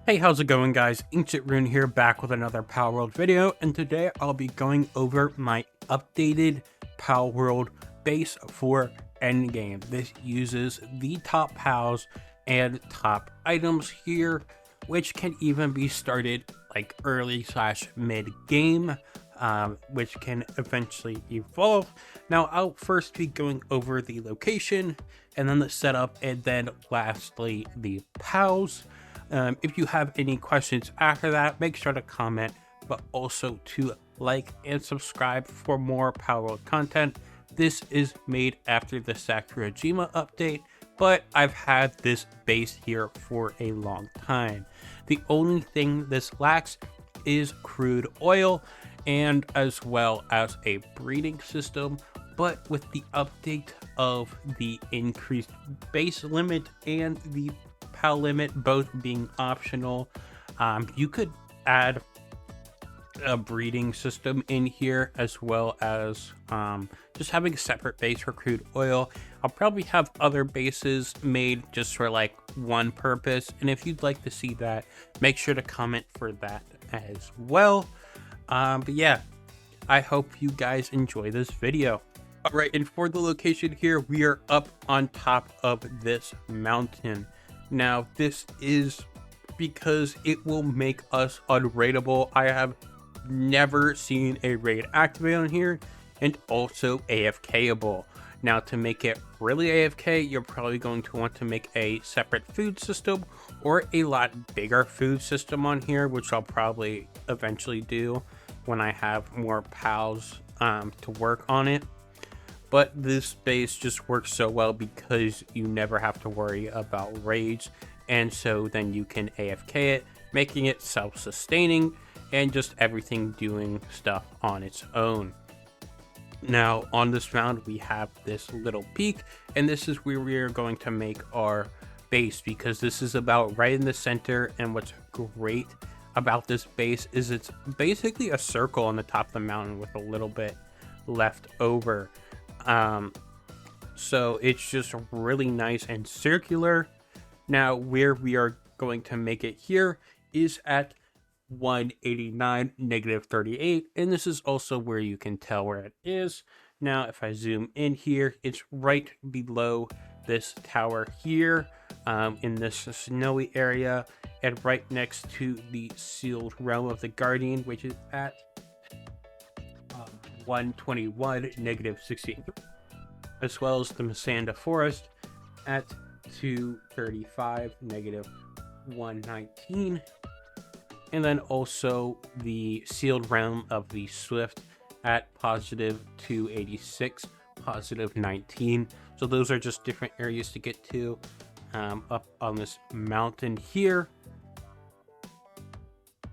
Hey, how's it going, guys? Ancient Rune here, back with another Palworld video, and today I'll be going over my updated Palworld base for endgame. This uses the top pals and top items here, which can even be started like early slash mid game, which can eventually evolve. Now, I'll first be going over the location, and then the setup, and then lastly the pals. If you have any questions after that, make sure to comment, but also to like and subscribe for more Palworld content. This is made after the Sakurajima update, but I've had this base here for a long time. The only thing this lacks is crude oil, and as well as a breeding system. But with the update of the increased base limit and the PAL limit both being optional, you could add a breeding system in here, as well as just having a separate base for crude oil. I'll probably have other bases made just for like one purpose, and if you'd like to see that, make sure to comment for that as well. But yeah, I hope you guys enjoy this video. All right, and for the location here, we are up on top of this mountain. Now, this is because it will make us unraidable. I have never seen a raid activate on here, and also AFKable. Now, to make it really AFK, you're probably going to want to make a separate food system or a lot bigger food system on here, which I'll probably eventually do when I have more pals to work on it. But this base just works so well because you never have to worry about raids, and so then you can AFK it, making it self-sustaining and just everything doing stuff on its own. Now, on this round, we have this little peak, and this is where we are going to make our base, because this is about right in the center. And what's great about this base is it's basically a circle on the top of the mountain with a little bit left over. So it's just really nice and circular. Now, where we are going to make it here is at 189, -38, and this is also where you can tell where it is. Now, if I zoom in here, it's right below this tower here, in this snowy area, and right next to the sealed realm of the Guardian, which is at 121, -68, as well as the Masanda Forest at 235, -119, and then also the sealed realm of the Swift at +286, +19. So those are just different areas to get to up on this mountain here.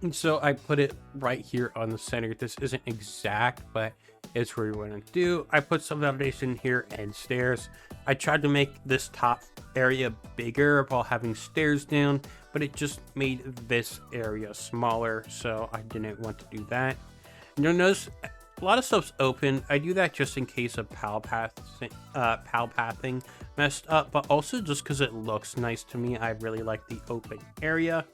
And so I put it right here on the center. This isn't exact, but it's where you want to do. I put some foundation here and stairs. I tried to make this top area bigger while having stairs down, but it just made this area smaller, so I didn't want to do that. And you'll notice a lot of stuff's open. I do that just in case of pal pathing messed up, but also just because it looks nice to me. I really like the open area.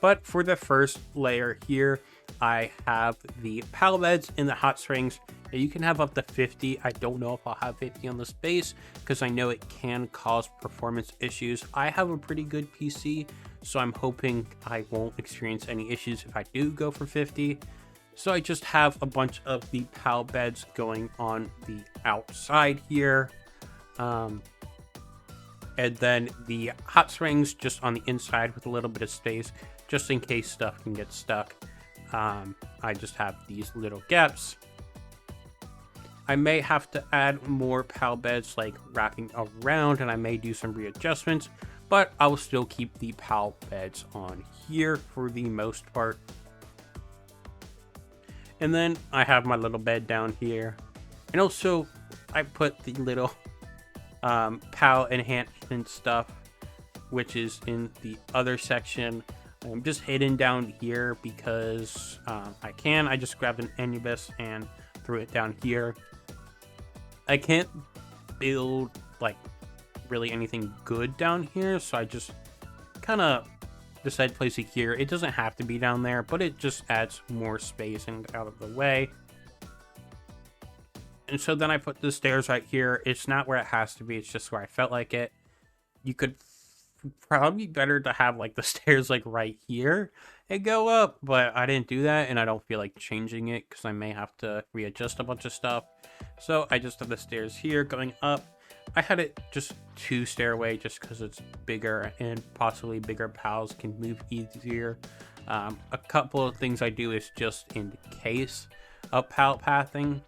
But for the first layer here, I have the pal beds in the hot springs. You can have up to 50. I don't know if I'll have 50 on this base because I know it can cause performance issues. I have a pretty good PC, so I'm hoping I won't experience any issues if I do go for 50. So I just have a bunch of the pal beds going on the outside here. And then the hot springs just on the inside with a little bit of space, just in case stuff can get stuck. I just have these little gaps. I may have to add more pal beds, like wrapping around, and I may do some readjustments, but I will still keep the pal beds on here for the most part. And then I have my little bed down here, and also I put the little pal enhancement stuff, which is in the other section. I'm just hidden down here because I just grabbed an Anubis and threw it down here. I can't build like really anything good down here, so I just kind of decided to place it here. It doesn't have to be down there, but it just adds more space and out of the way. And so then I put the stairs right here. It's not where it has to be. It's just where I felt like it. You could probably be better to have like the stairs like right here and go up, but I didn't do that, and I don't feel like changing it because I may have to readjust a bunch of stuff. So I just have the stairs here going up. I had it just 2 stairway just because it's bigger and possibly bigger pals can move easier. A couple of things I do is just in case of pal pathing.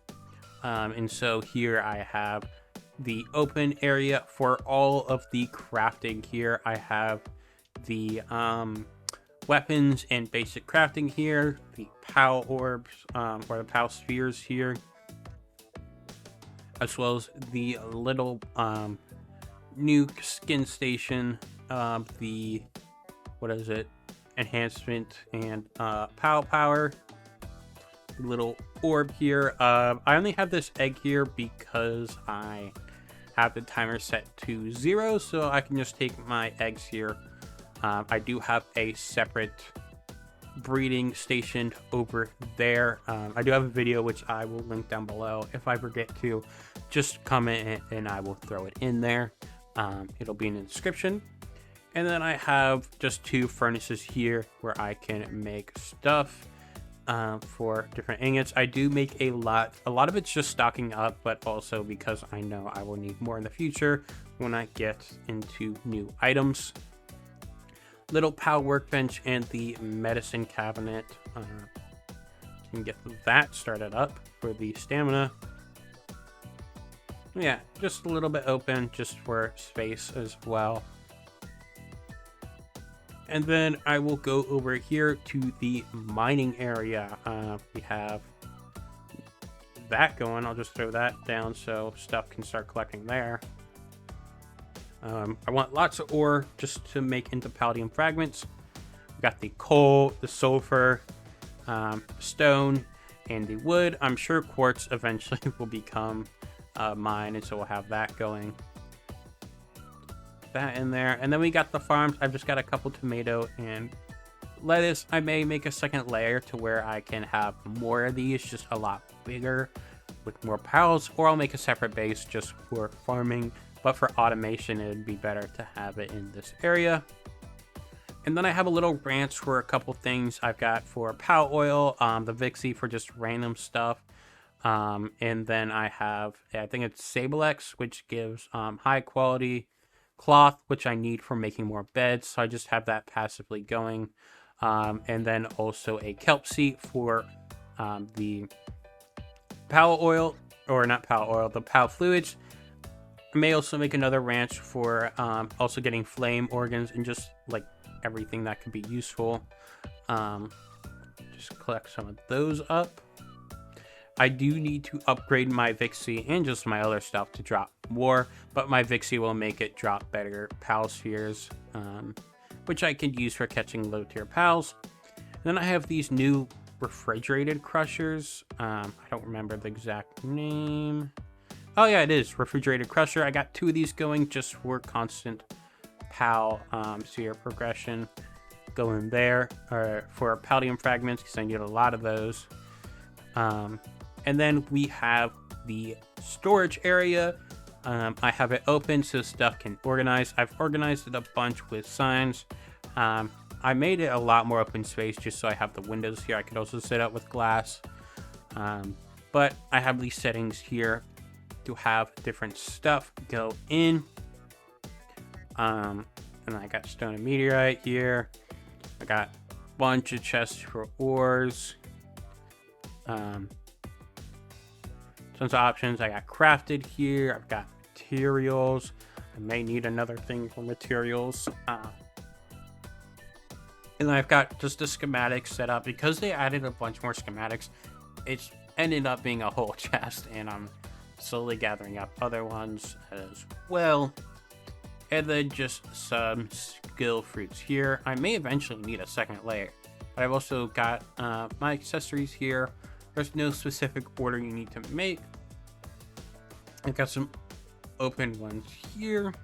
And so here I have the open area for all of the crafting here. I have the weapons and basic crafting here, the POW orbs or the POW spheres here, as well as the little new skin station, the enhancement and POW power, little orb here. I only have this egg here because I have the timer set to 0, so I can just take my eggs here. I do have a separate breeding station over there. I do have a video which I will link down below. If I forget to, just comment and I will throw it in there. It'll be in the description. And then I have just 2 furnaces here where I can make stuff for different ingots. I do make a lot of it's just stocking up, but also because I know I will need more in the future when I get into new items. Little POW workbench and the medicine cabinet. Can get that started up for the stamina. Yeah, just a little bit open just for space as well. And then I will go over here to the mining area. We have that going. I'll just throw that down so stuff can start collecting there. I want lots of ore just to make into palladium fragments. We got the coal, the sulfur, stone, and the wood. I'm sure quartz eventually will become mine, and so we'll have that going. That in there, and then we got the farms. I've just got a couple tomato and lettuce. I may make a second layer to where I can have more of these, just a lot bigger with more pals, or I'll make a separate base just for farming, but for automation it would be better to have it in this area. And then I have a little ranch for a couple things. I've got for POW oil, the Vixie for just random stuff, and then I have, I think it's Sablex, which gives high quality cloth, which I need for making more beds, so I just have that passively going. And then also a kelp seed for the POW oil, or not POW oil, the POW fluids. I may also make another ranch for also getting flame organs and just like everything that could be useful. Just collect some of those up. I do need to upgrade my Vixie and just my other stuff to drop more, but my Vixie will make it drop better PAL spheres, which I can use for catching low tier pals. And then I have these new refrigerated crushers. I don't remember the exact name. Oh yeah, it is refrigerated crusher. I got 2 of these going just for constant PAL sphere progression going there, or for palladium fragments because I need a lot of those. And then we have the storage area. I have it open so stuff can organize. I've organized it a bunch with signs. I made it a lot more open space just so I have the windows here. I could also set up with glass. But I have these settings here to have different stuff go in. And I got stone and meteorite here. I got a bunch of chests for ores. Tons of options. I got crafted here. I've got materials. I may need another thing for materials. And then I've got just the schematics set up. Because they added a bunch more schematics, it's ended up being a whole chest, and I'm slowly gathering up other ones as well. And then just some skill fruits here. I may eventually need a second layer, but I've also got my accessories here. There's no specific order you need to make. I've got some open ones here.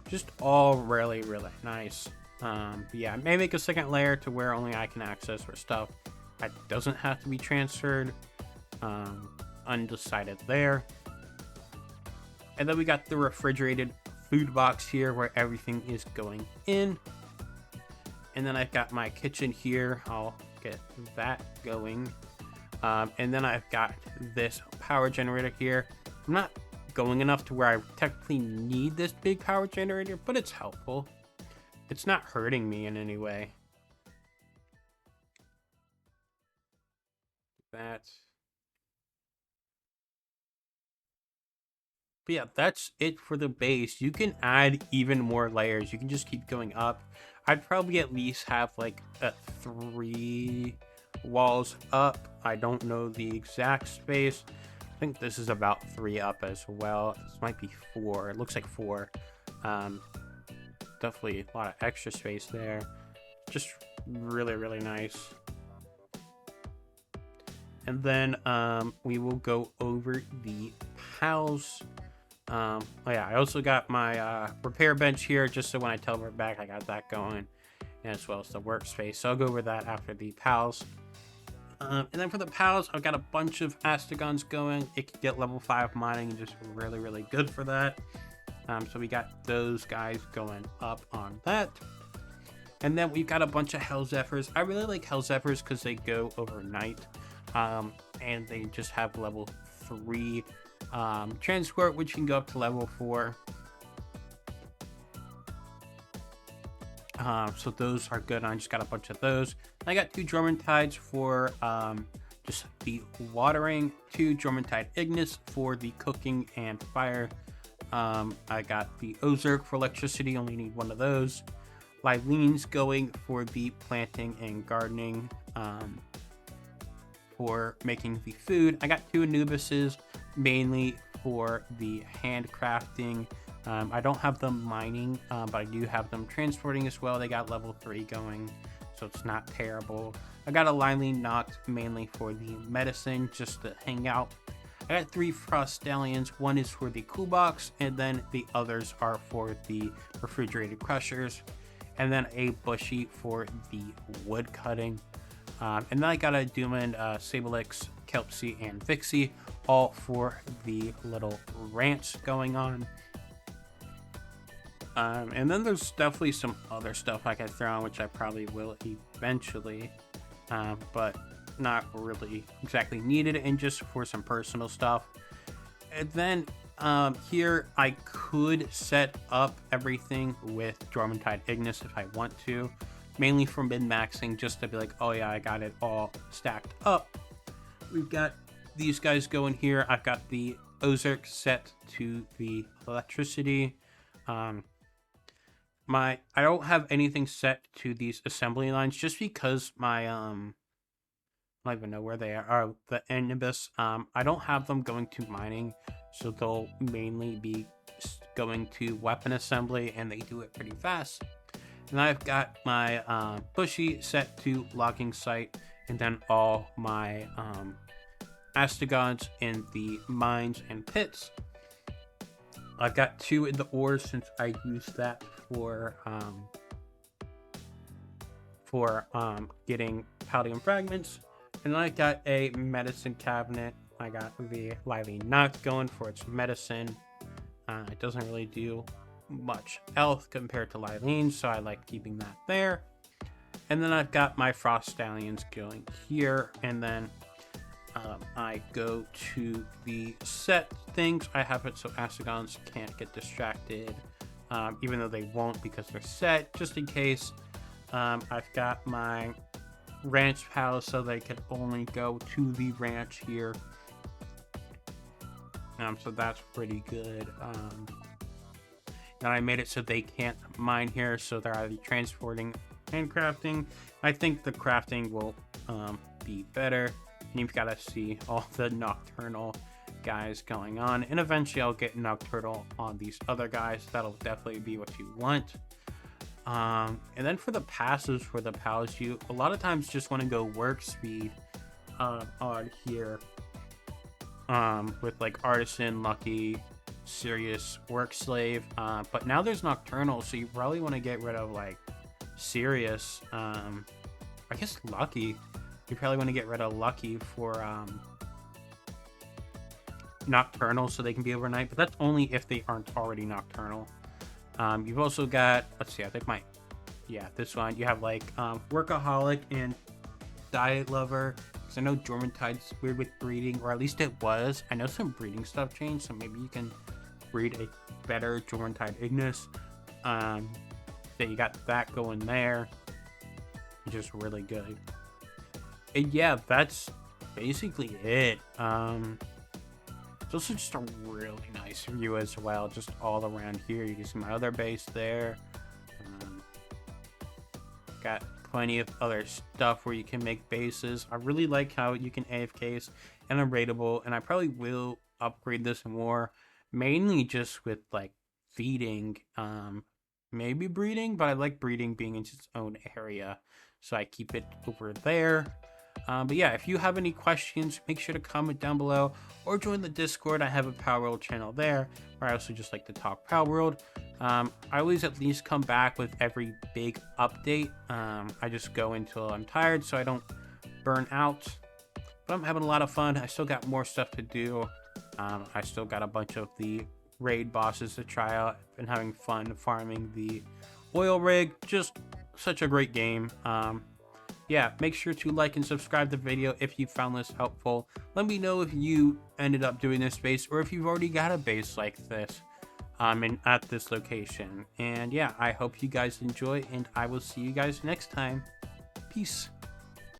Just all really, really nice. But yeah, I may make a second layer to where only I can access for stuff that doesn't have to be transferred. Undecided there. And then we got the refrigerated food box here where everything is going in. And then I've got my kitchen here. I'll get that going. And then I've got this power generator here. I'm not going enough to where I technically need this big power generator, but it's helpful. It's not hurting me in any way. But yeah, that's it for the base. You can add even more layers. You can just keep going up. I'd probably at least have like 3 walls up. I don't know the exact space. I think this is about 3 up as well. This might be 4. It looks like 4. Definitely a lot of extra space there. Just really, really nice. And then we will go over the pals. Oh yeah, I also got my repair bench here, just so when I teleport back, I got that going, and as well as the workspace. So I'll go over that after the pals. And then for the pals, I've got a bunch of Astigons going. It can get level 5 mining, and just really, really good for that. So we got those guys going up on that. And then we've got a bunch of Hell Zephyrs. I really like Hell Zephyrs because they go overnight. And they just have level 3 transport, which can go up to level 4. So those are good. I just got a bunch of those. I got 2 Dormantides for just the watering, 2 Dormantide Ignis for the cooking and fire. I got the Ozark for electricity, only need 1 of those. Lylene's going for the planting and gardening, for making the food. I got 2 Anubises, mainly for the handcrafting. I don't have them mining, but I do have them transporting as well. They got level 3 going, so it's not terrible. I got a Lylene Noct mainly for the medicine, just to hang out. I got 3 Frost Stallions. 1 is for the cool box, and then the others are for the refrigerated crushers. And then a Bushy for the wood cutting. And then I got a Doomland, Sablix, Kelpsy, and Vixie, all for the little ranch going on. And then there's definitely some other stuff I could throw on, which I probably will eventually, but not really exactly needed, and just for some personal stuff. And then here I could set up everything with Dormantide Ignis if I want to, mainly for min-maxing, just to be like, oh yeah, I got it all stacked up. We've got these guys going here. I've got the Ozark set to the electricity. I don't have anything set to these assembly lines, just because my I don't even know where they are. The Anubis, I don't have them going to mining, so they'll mainly be going to weapon assembly, and they do it pretty fast. And I've got my Bushy set to logging site, and then all my Astigons in the mines and pits. I've got 2 in the ores, since I used that for getting Palladium fragments. And then I got a medicine cabinet. I got the Lylene Noct going for its medicine. It doesn't really do much health compared to Lylene, so I like keeping that there. And then I've got my Frost Stallions going here, and then I go to the set things. I have it so Astigons can't get distracted, even though they won't because they're set, just in case. I've got my ranch pals so they can only go to the ranch here. So that's pretty good. Then I made it so they can't mine here, so they're either transporting and crafting. I think the crafting will be better. And you've got to see all the nocturnal guys going on, and eventually I'll get nocturnal on these other guys. That'll definitely be what you want. And then for the passives for the pals, you a lot of times just want to go work speed on here, with like artisan, lucky, serious, work slave. But now there's nocturnal, so you probably want to get rid of like serious. I guess Lucky. You probably want to get rid of Lucky for Nocturnal so they can be overnight, but that's only if they aren't already Nocturnal. You've also got, let's see, I think this one, you have like Workaholic and Diet Lover, because I know Dormantide's weird with breeding, or at least it was. I know some breeding stuff changed, so maybe you can breed a better Dormantide Ignis. So you got that going there, just really good. And yeah, that's basically it. It's also just a really nice view as well, just all around here. You can see my other base there. Got plenty of other stuff where you can make bases. I really like how you can AFKs and are raidable, and I probably will upgrade this more, mainly just with like feeding, maybe breeding, but I like breeding being in its own area, so I keep it over there. But yeah, if you have any questions, make sure to comment down below or join the Discord. I have a Palworld channel there where I also just like to talk Palworld. I always at least come back with every big update. I just go until I'm tired so I don't burn out. But I'm having a lot of fun. I still got more stuff to do. I still got a bunch of the raid bosses to try out. I've been having fun farming the oil rig. Just such a great game. Yeah, make sure to like and subscribe the video if you found this helpful. Let me know if you ended up doing this base or if you've already got a base like this at this location. And yeah, I hope you guys enjoy, and I will see you guys next time. Peace.